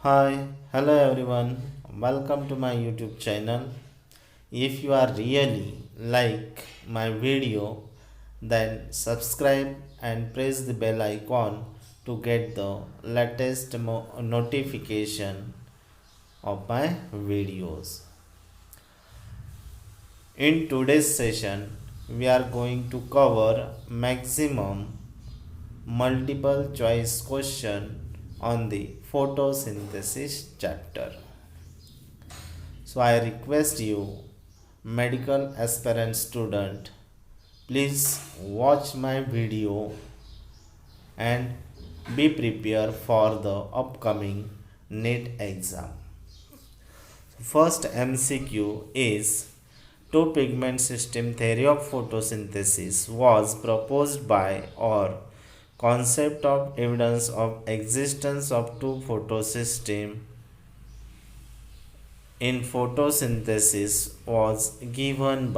Hi, hello everyone. Welcome to my YouTube channel. If you are really like my video, then subscribe and press the bell icon to get the latest notification of my videos. In today's session, we are going to cover maximum multiple choice question on the photosynthesis chapter. So I request you, medical aspirant student, please watch my video and be prepared for the upcoming NET exam. First MCQ is two pigment system theory of photosynthesis was proposed by or concept of evidence of existence of two photosystem in photosynthesis was given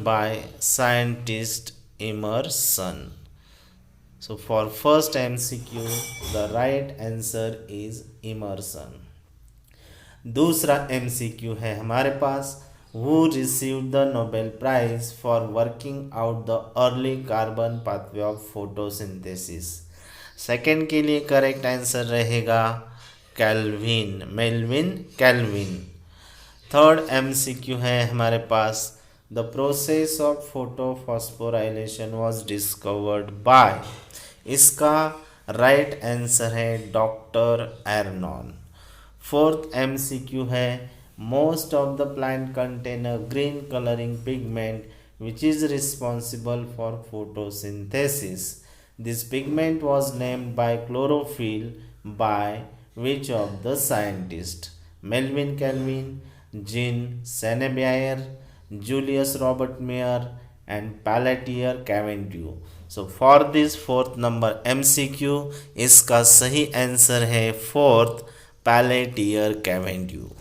by scientist Emerson. So for first MCQ the right answer is Emerson. दूसरा MCQ है हमारे पास, who received the Nobel Prize for working out the early carbon pathway of photosynthesis. Second के लिए correct answer रहेगा Melvin Calvin. Third MCQ है हमारे पास, the process of photophosphorylation was discovered by. इसका राइट आंसर है डॉक्टर एरनॉन. फोर्थ MCQ है, most of the plant contain a green colouring pigment which is responsible for photosynthesis. This pigment was named by chlorophyll by which of the scientists? Melvin Calvin, Jean Senebier, Julius Robert Mayer and Pelletier Cavendish. So for this fourth number MCQ, इसका सही answer है fourth Pelletier Cavendish.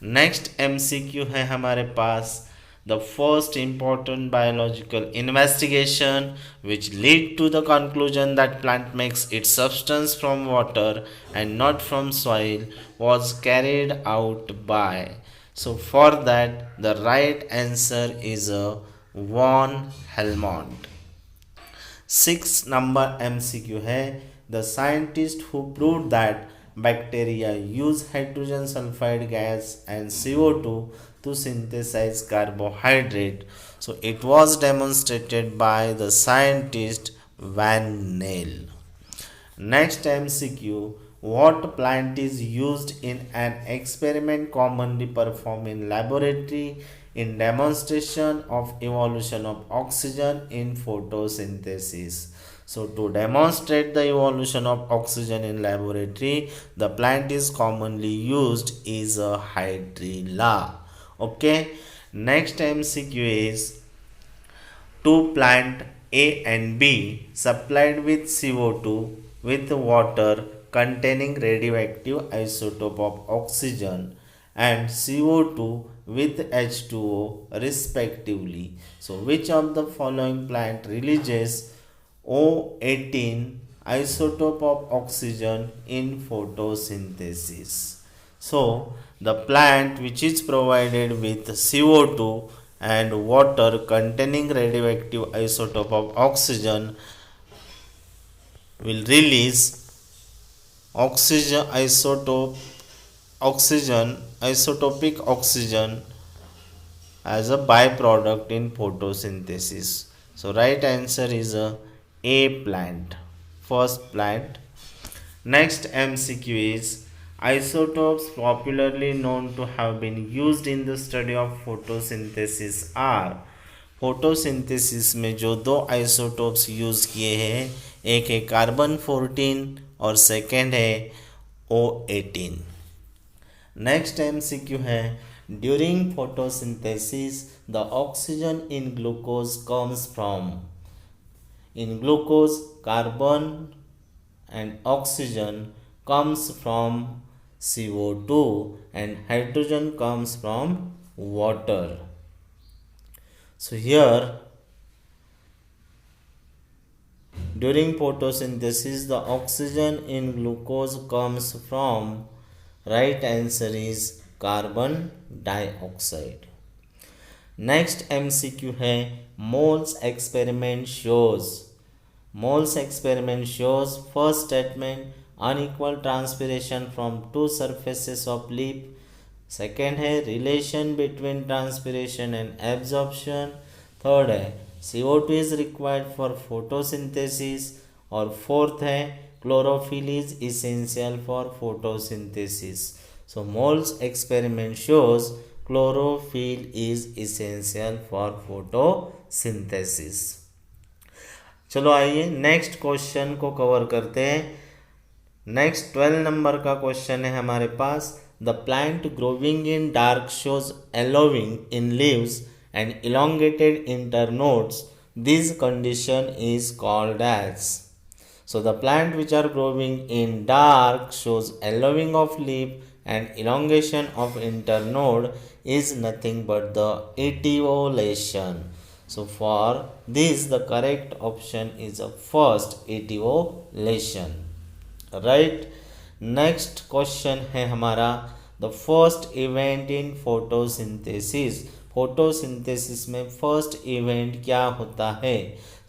Next MCQ है हमारे पास, the first important biological investigation which lead to the conclusion that plant makes its substance from water and not from soil was carried out by. So for that the right answer is a von Helmont. 6 number MCQ है, the scientist who proved that bacteria use hydrogen sulfide gas and CO2 to synthesize carbohydrate. So it was demonstrated by the scientist Van Nel. Next MCQ, what plant is used in an experiment commonly performed in laboratory in demonstration of evolution of oxygen in photosynthesis? So to demonstrate the evolution of oxygen in laboratory, the plant is commonly used is a hydrilla. Okay. Next MCQ is, two plant A and B supplied with CO2 with water containing radioactive isotope of oxygen and CO2 with H2O respectively. So which of the following plant releases O18 isotope of oxygen in photosynthesis? So the plant which is provided with CO2 and water containing radioactive isotope of oxygen will release isotopic oxygen as a byproduct in photosynthesis. So right answer is a plant, first plant. Next MCQ is, isotopes popularly known to have been used in the study of photosynthesis are. Photosynthesis में जो दो isotopes use किए हैं, एक है carbon 14 और second है O18. Next MCQ है, during photosynthesis the oxygen in glucose comes from. In glucose carbon and oxygen comes from CO2 and hydrogen comes from water. So here During photosynthesis, the oxygen in glucose comes from, right answer is carbon dioxide. Next MCQ है Moll's experiment shows first statement unequal transpiration from two surfaces of leaf. Second है relation between transpiration and absorption. Third है CO2 is required for photosynthesis. और fourth है chlorophyll is essential for photosynthesis. So Moll's experiment shows chlorophyll is essential for photosynthesis. चलो आइए next question को cover करते हैं. Next 12 number का question है हमारे पास. The plant growing in dark shows yellowing in leaves and elongated internodes. This condition is called as. So the plant which are growing in dark shows yellowing of leaf and elongation of internode is nothing but the etiolation. So for this the correct option is a first etiolation. Right. Next question है हमारा the first event in photosynthesis. photosynthesis में first event क्या होता है?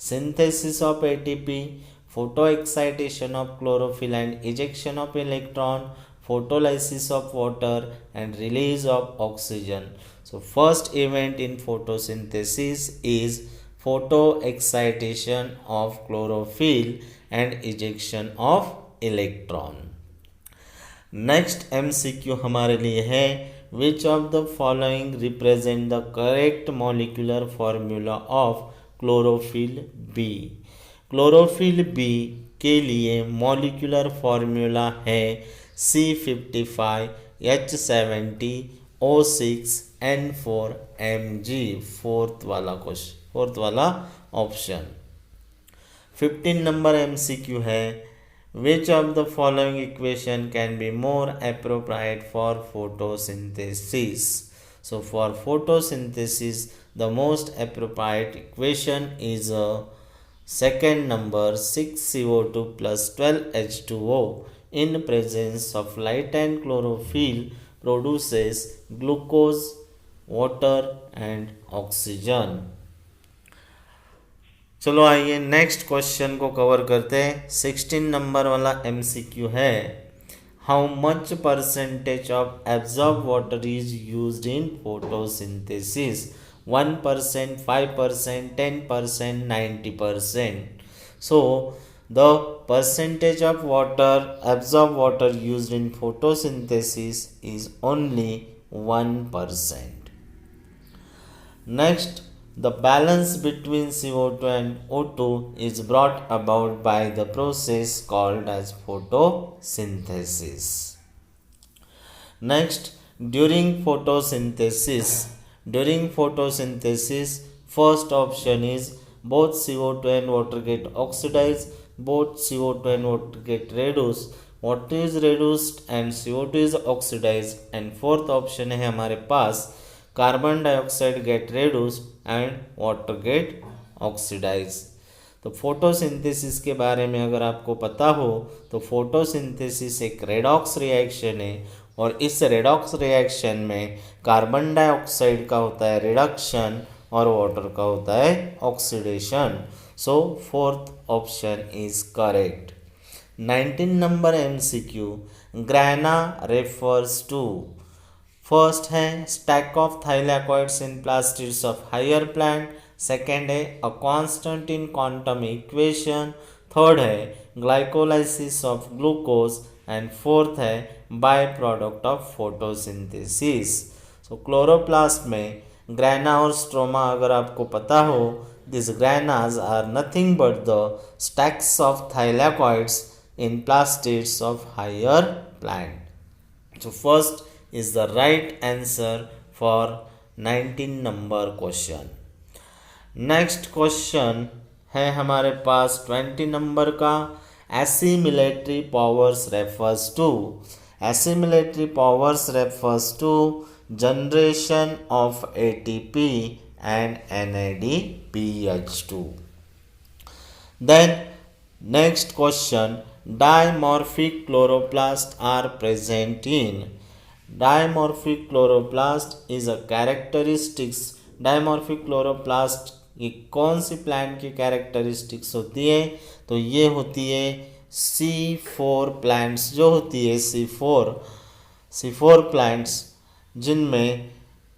synthesis of ATP, photo excitation of chlorophyll and ejection of electron, photolysis of water and release of oxygen. So first event in photosynthesis is photo excitation of chlorophyll and ejection of electron. Next MCQ हमारे लिए है which of the following represent the correct molecular formula of chlorophyll B. chlorophyll B के लिए molecular formula है C55 H70 O6 N4 Mg. Fourth वाला option. 15 number MCQ है which of the following equation can be more appropriate for photosynthesis. So for photosynthesis the most appropriate equation is a second number 6CO2 plus 12H2O in presence of light and chlorophyll produces glucose, water and oxygen. चलो आइए next question को cover करते हैं. 16 number वाला MCQ है how much percentage of absorb water is used in photosynthesis. 1%, 5%, 10%, 90%. So the percentage of absorbed water used in photosynthesis is only 1%. Next, the balance between CO2 and O2 is brought about by the process called as photosynthesis. Next, during photosynthesis, first option is both CO2 and water get oxidized, both CO2 and water get reduced, water is reduced and CO2 is oxidized. And fourth option है हमारे पास carbon dioxide get reduced and water get oxidized. तो photosynthesis के बारे में अगर आपको पता हो तो फोटोसिंथेसिस एक रेडॉक्स रिएक्शन है और इस रेडॉक्स रिएक्शन में कार्बन डाइऑक्साइड का होता है रिडक्शन और वाटर का होता है oxidation. So fourth option is correct. 19 number MCQ grana refers to. First है stack of thylakoids in plastids of higher plant. Second है a constant in quantum equation. Third है glycolysis of glucose. And fourth है by product of photosynthesis. So chloroplast में grana और stroma अगर आपको पता हो, these granas are nothing but the stacks of thylakoids in plastids of higher plant. So first is the right answer for 19 number question. Next question है हमारे पास 20 number का. assimilatory powers refers to. assimilatory powers refers to generation of ATP and NADPH2. Then Next question, dimorphic chloroplast are present in. Dimorphic chloroplast is a characteristics. Dimorphic chloroplast ये कौन सी plant की characteristics होती है? तो ये होती है C4 प्लांट्स, जो होती है C4 प्लांट्स, जिनमें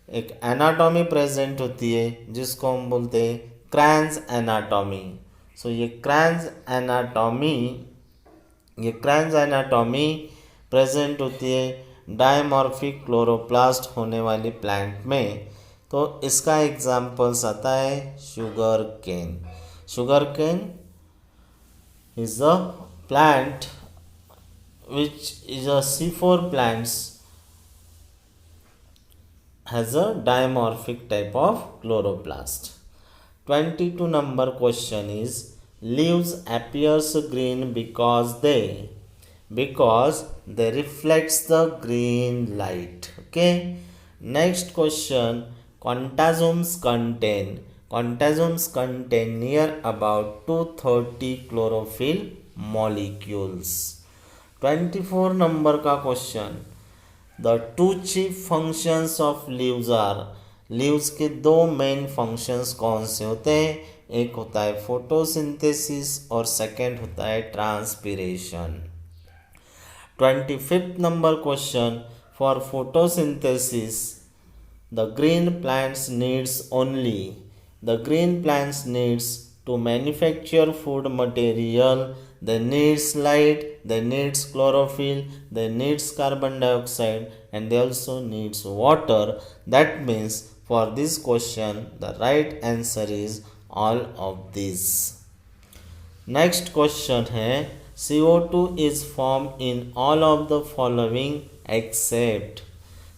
एक एनाटॉमी प्रेजेंट होती है जिसको हम बोलते हैं क्रैंस एनाटॉमी. सो ये क्रैंस एनाटॉमी प्रेजेंट होती है डायमॉर्फिक क्लोरोप्लास्ट होने वाली प्लांट में. तो इसका एग्जाम्पल्स आता है sugar cane is a plant which is a C4 plants has a dimorphic type of chloroplast. 22 number question is, leaves appears green because they reflects the green light. Okay. Next question, contazomes contain near about 230 chlorophyll molecules. 24 number का question, the two chief functions of leaves are. Leaves के दो main functions कौन से होते हैं? एक होता है फोटोसिंथेसिस और सेकंड होता है transpiration. 25th number question, for photosynthesis the green plants needs to manufacture food material. They needs light, they needs chlorophyll, they needs carbon dioxide, and they also needs water. That means for this question the right answer is all of these. Next question है, CO2 is formed in all of the following except.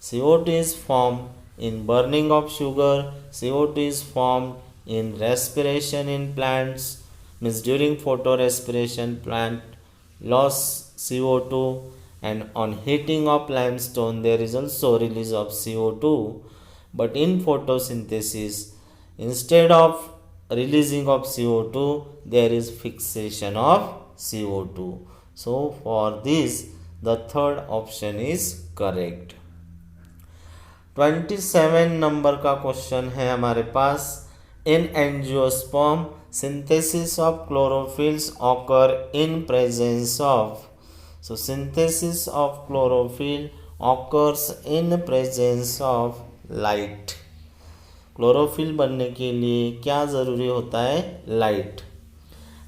CO2 is formed in burning of sugar, CO2 is formed in respiration in plants, means during photorespiration plant loss CO2, and on heating of limestone there is also release of CO2. But in photosynthesis, instead of releasing of CO2 there is fixation of CO2. So for this the third option is correct. 27 number का question है हमारे पास, in angiosperm synthesis of chlorophylls occur in presence of. So synthesis of chlorophyll occurs in presence of light. Chlorophyll बनने के लिए क्या ज़रूरी होता है? Light.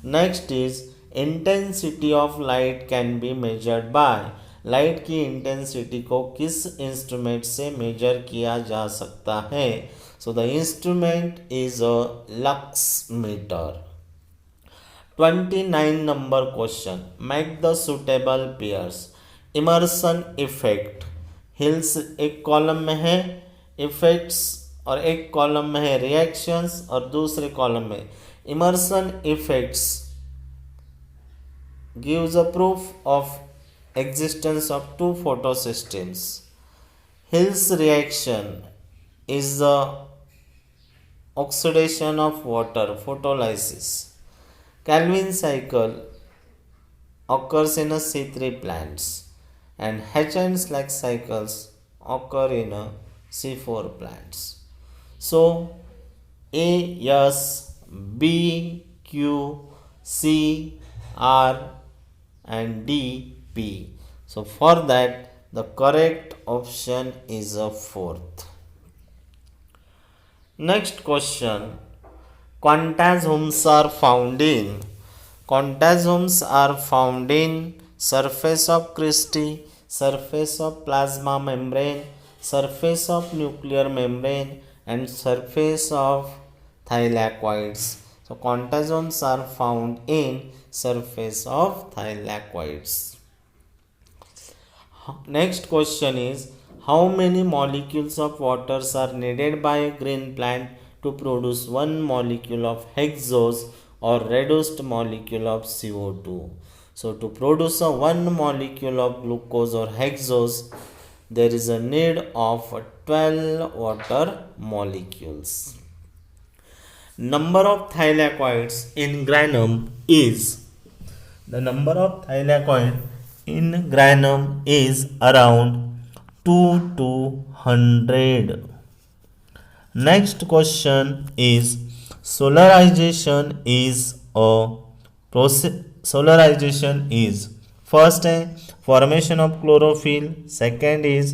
Next is, intensity of light can be measured by. Light की इंटेंसिटी को किस इंस्ट्रूमेंट से मेजर किया जा सकता है? So the instrument is a lux meter. 29 number question, make the suitable pairs. Emerson effect, Hill's एक कॉलम में है, इफेक्ट्स और एक कॉलम में है रिएक्शंस और दूसरे कॉलम में. Emerson effects gives a proof of existence of two photosystems. Hill's reaction is the oxidation of water, photolysis. Calvin cycle occurs in a C3 plants, and H and Slack cycles occur in a C4 plants. So A, S, B, Q, C, R and D, P. So for that the correct option is a fourth. Next question, contazomes are found in surface of cristae, surface of plasma membrane, surface of nuclear membrane and surface of thylakoids. So contazomes are found in surface of thylakoids. Next question is, how many molecules of waters are needed by a green plant to produce one molecule of hexose or reduced molecule of CO2? So to produce a one molecule of glucose or hexose, there is a need of 12 water molecules. Number of thylakoids in granum is, The number of thylakoid in granum is around 2 to 100. Next question is solarization is a process. Solarization is first formation of chlorophyll, second is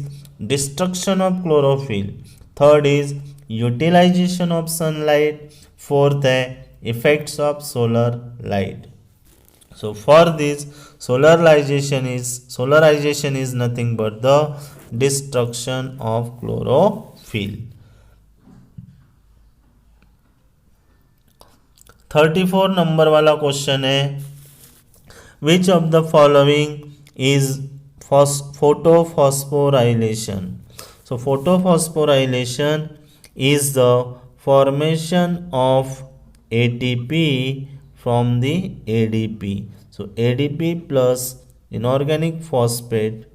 destruction of chlorophyll, third is utilization of sunlight, fourth effects of solar light. So for this solarization is nothing but the destruction of chlorophyll. 34 number वाला question है which of the following is photophosphorylation. So photophosphorylation is the formation of ATP from the ADP. So ADP plus inorganic phosphate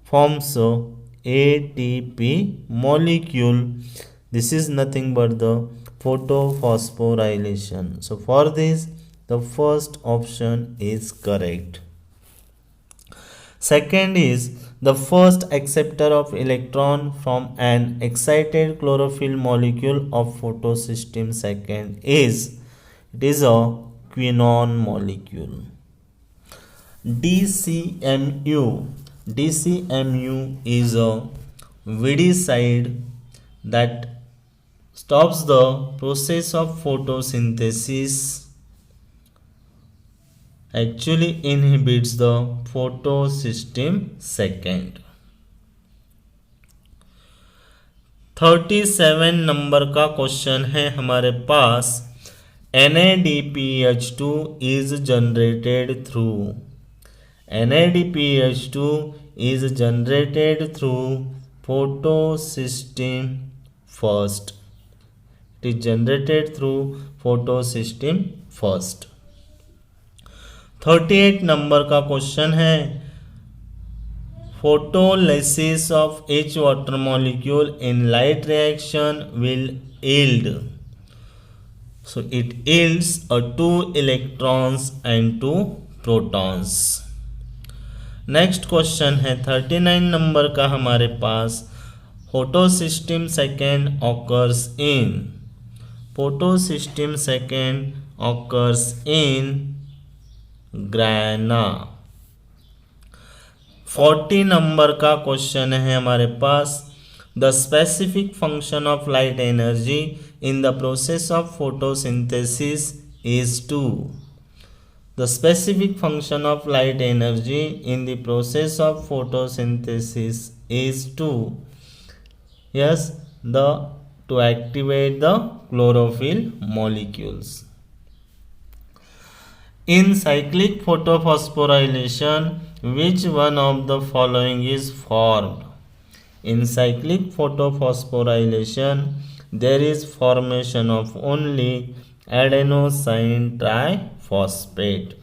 forms a ATP molecule. This is nothing but the photophosphorylation. So for this the first option is correct. Second is the first acceptor of electron from an excited chlorophyll molecule of photosystem second is it is a quinone molecule. DCMU is a weedicide that stops the process of photosynthesis, actually inhibits the photosystem second. 37 number का question है हमारे पास NADPH2 is generated through photosystem first. It is generated through photosystem first. 38 number का question है photolysis of each water molecule in light reaction will yield. So it yields 2 electrons and 2 protons. Next question है 39 number का हमारे पास photosystem second occurs in grana. 40 number का question है हमारे पास the specific function of light energy in the process of photosynthesis is to. The specific function of light energy in the process of photosynthesis is to yes to activate the chlorophyll molecules. In cyclic photophosphorylation, which one of the following is formed? In cyclic photophosphorylation, there is formation of only adenosine triphosphate.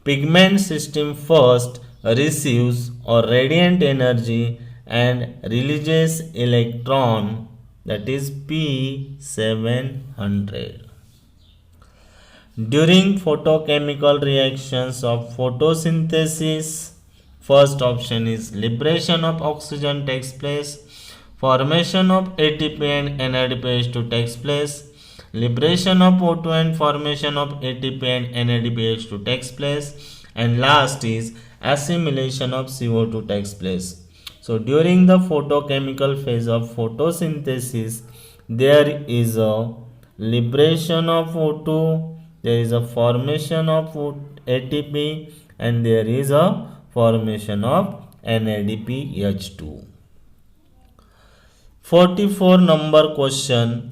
Pigment system first receives or radiant energy and releases electron, that is P700. During photochemical reactions of photosynthesis, first option is liberation of oxygen takes place, formation of ATP and NADPH2 takes place, liberation of O2 and formation of ATP and NADPH2 takes place, and last is assimilation of CO2 takes place. So during the photochemical phase of photosynthesis, there is a liberation of O2, there is a formation of ATP, and there is a formation of NADPH2. 44 number question.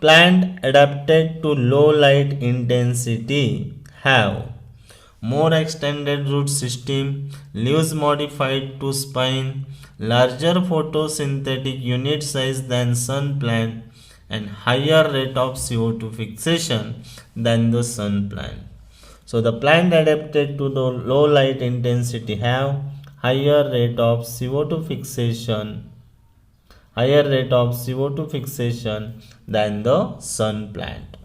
Plant adapted to low light intensity have more extended root system, leaves modified to spine, larger photosynthetic unit size than sun plant, and higher rate of CO2 fixation than the sun plant. So the plant adapted to the low light intensity have higher rate of CO2 fixation than the sun plant.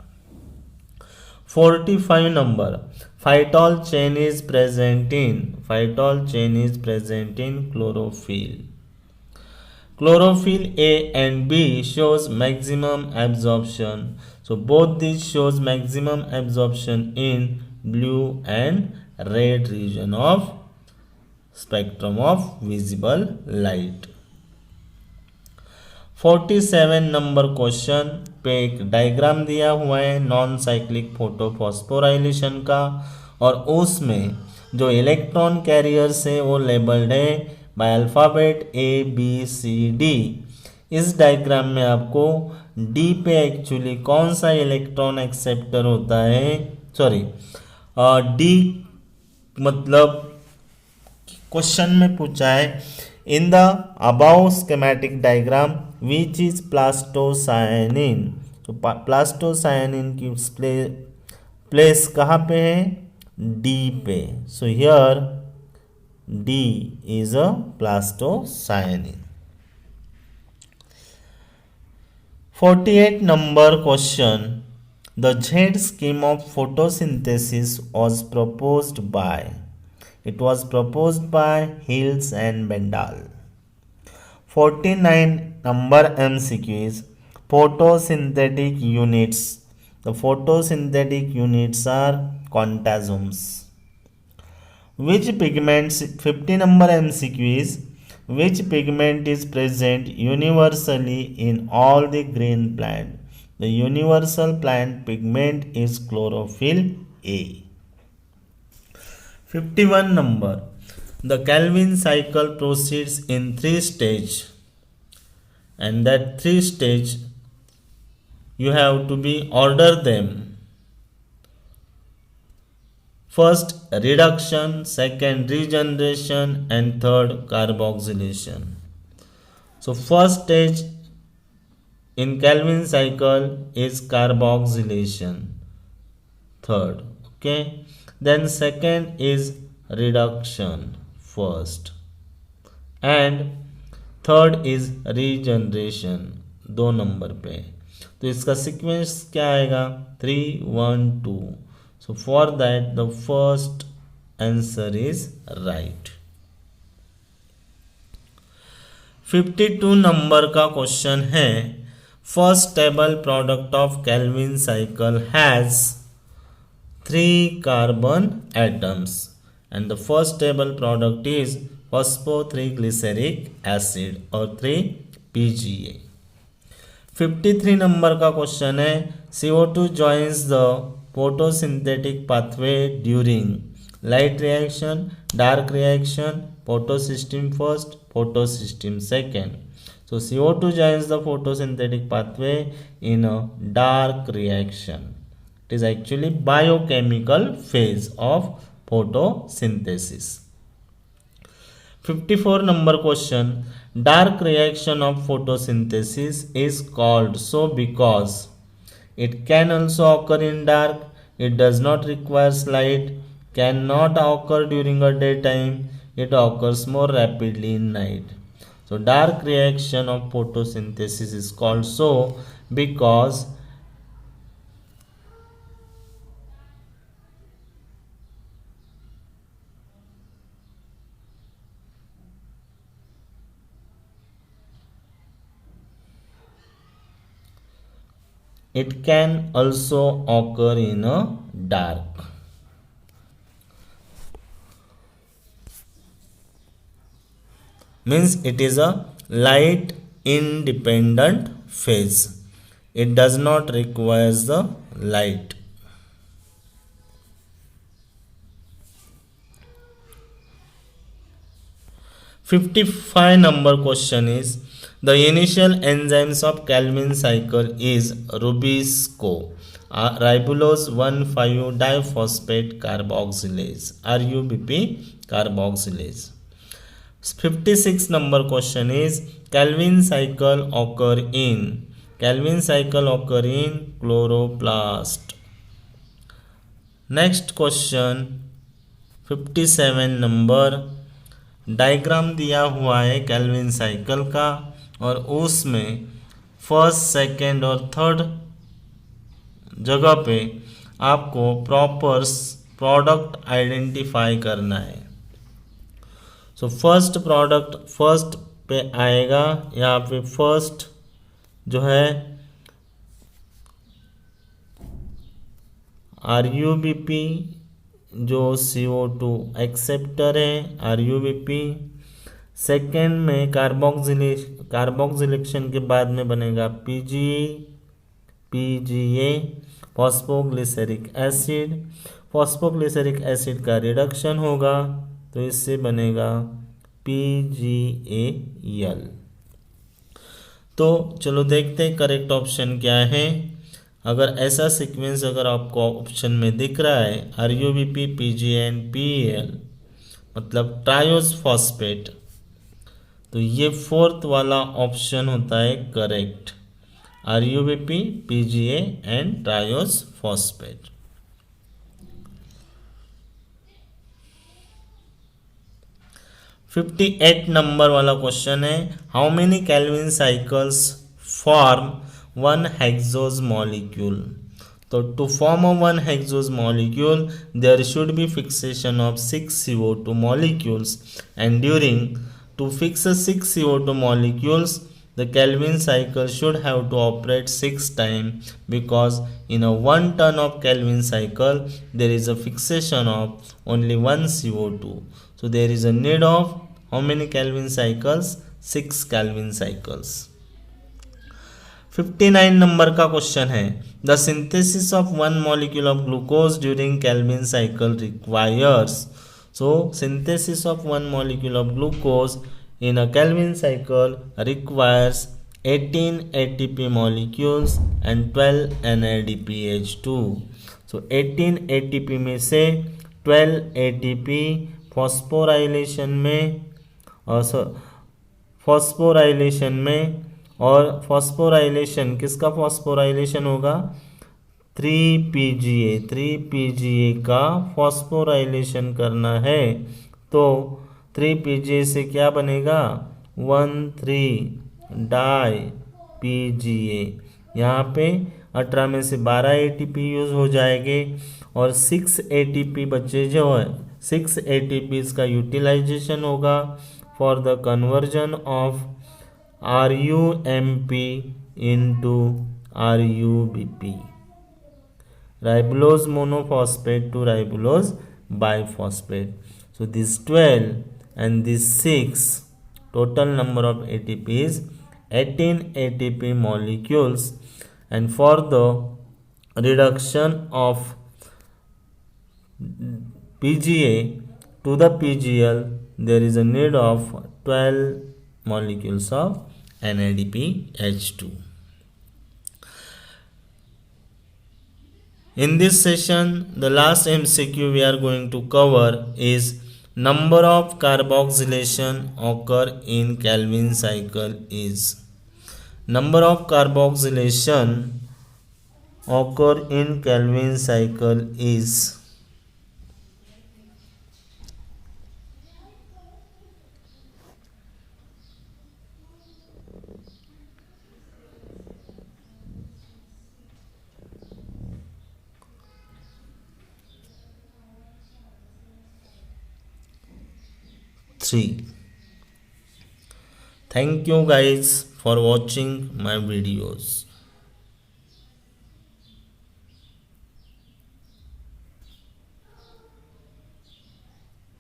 45 number, phytol chain is present in chlorophyll. Chlorophyll A and B shows maximum absorption. So both these shows maximum absorption in blue and red region of spectrum of visible light. 47 number question पे एक diagram दिया हुआ है non cyclic photophosphorylation का, और उसमें जो electron carriers है वो लेबल्ड है बाय अल्फ़ाबेट ABCD। इस डायग्राम में आपको D पे एक्चुअली कौन सा इलेक्ट्रॉन एक्सेप्टर होता है, सॉरी D मतलब क्वेश्चन में पूछा है in the above schematic diagram which is plastocyanin. तो प्लास्टोसायनिन की प्लेस कहाँ पे है, D पे। So here D is a plastocyanin. 48 number question. The Z scheme of photosynthesis was proposed by. It was proposed by Hills and Bendall. 49 number MCQ is photosynthetic units. The photosynthetic units are quantasomes. Which pigments, 50 number MCQ is which pigment is present universally in all the green plant? The universal plant pigment is chlorophyll A. 51 number, the Calvin cycle proceeds in 3 stages, and that 3 stage you have to be order them. First reduction, second regeneration, and third carboxylation. So first stage in Calvin cycle is carboxylation, third, okay. Then second is reduction first, and third is regeneration 2 number पे। तो इसका sequence क्या आएगा, 3 1 2। So for that the first answer is right. 52 number का question है first stable product of Calvin cycle has 3 carbon atoms and the first stable product is phospho-3-glyceric acid और 3 PGA. 53 number का question है CO2 joins the photosynthetic pathway during light reaction, dark reaction, photosystem first, photosystem second. So CO2 joins the photosynthetic pathway in a dark reaction. It is actually biochemical phase of photosynthesis. 54 number question, dark reaction of photosynthesis is called so because it can also occur in dark, it does not require light, cannot occur during a daytime, it occurs more rapidly in night. So dark reaction of photosynthesis is called so because it can also occur in a dark. Means it is a light independent phase. It does not require the light. $55 number question is the initial enzymes of Calvin cycle is Rubisco, ribulose 1,5-diphosphate carboxylase, RUBP carboxylase. 56 number question is Calvin cycle occur in chloroplast. Next question 57 number, diagram दिया हुआ है Calvin cycle का और उसमें first second और third जगह पे आपको प्रॉपर प्रोडक्ट आइडेंटिफाई करना है। सो फर्स्ट प्रोडक्ट फर्स्ट पे आएगा, यहाँ पे फर्स्ट जो है RUBP जो CO2 एक्सेप्टर है RUBP। सेकेंड में कार्बोक्सिलेशन के बाद में बनेगा PGA phosphoglyceric acid. Phosphoglyceric acid का रिडक्शन होगा तो इससे बनेगा PgAl। तो चलो देखते हैं करेक्ट ऑप्शन क्या है। अगर ऐसा सीक्वेंस अगर आपको ऑप्शन में दिख रहा है RUBP PGA एंड PAl मतलब ट्रायोस फॉस्फेट, तो ये फोर्थ वाला ऑप्शन होता है correct, RUBP PGA and triose phosphate. Fifty 58 number वाला क्वेश्चन है, how many Calvin cycles form one hexose molecule. तो to form a one hexose molecule there should be fixation of 6 CO2 molecules and during to fix a 6 CO2 molecules the Kelvin cycle should have to operate 6 times because in a 1 ton of Kelvin cycle there is a fixation of only 1 CO2. So there is a need of how many Kelvin cycles? 6 Kelvin cycles. 59 number का question है, the synthesis of one molecule of glucose during Calvin cycle requires. So synthesis of one molecule of glucose in a Kelvin cycle requires 18 ATP molecules and 12 NADPH2. So 18 ATP में से 12 ATP phosphorylation में और phosphorylation किसका phosphorylation होगा 3PGA का phosphorylation करना है। तो 3PGA से क्या बनेगा 1,3 डाई PGA। यहाँ पे 18 में से 12 ATP यूज हो जाएंगे और 6 ATP बचे जो है 6 ATP का यूटिलाइजेशन होगा for the conversion of RUMP into RUBP, ribulose monophosphate to ribulose biphosphate. So this 12 and this 6 total number of ATP is 18 ATP molecules, and for the reduction of PGA to the PGL there is a need of 12 molecules of NADPH2. In this session, the last MCQ we are going to cover is number of carboxylation occur in Kelvin cycle is. Number of carboxylation occur in Kelvin cycle is 3. Thank you guys for watching my videos.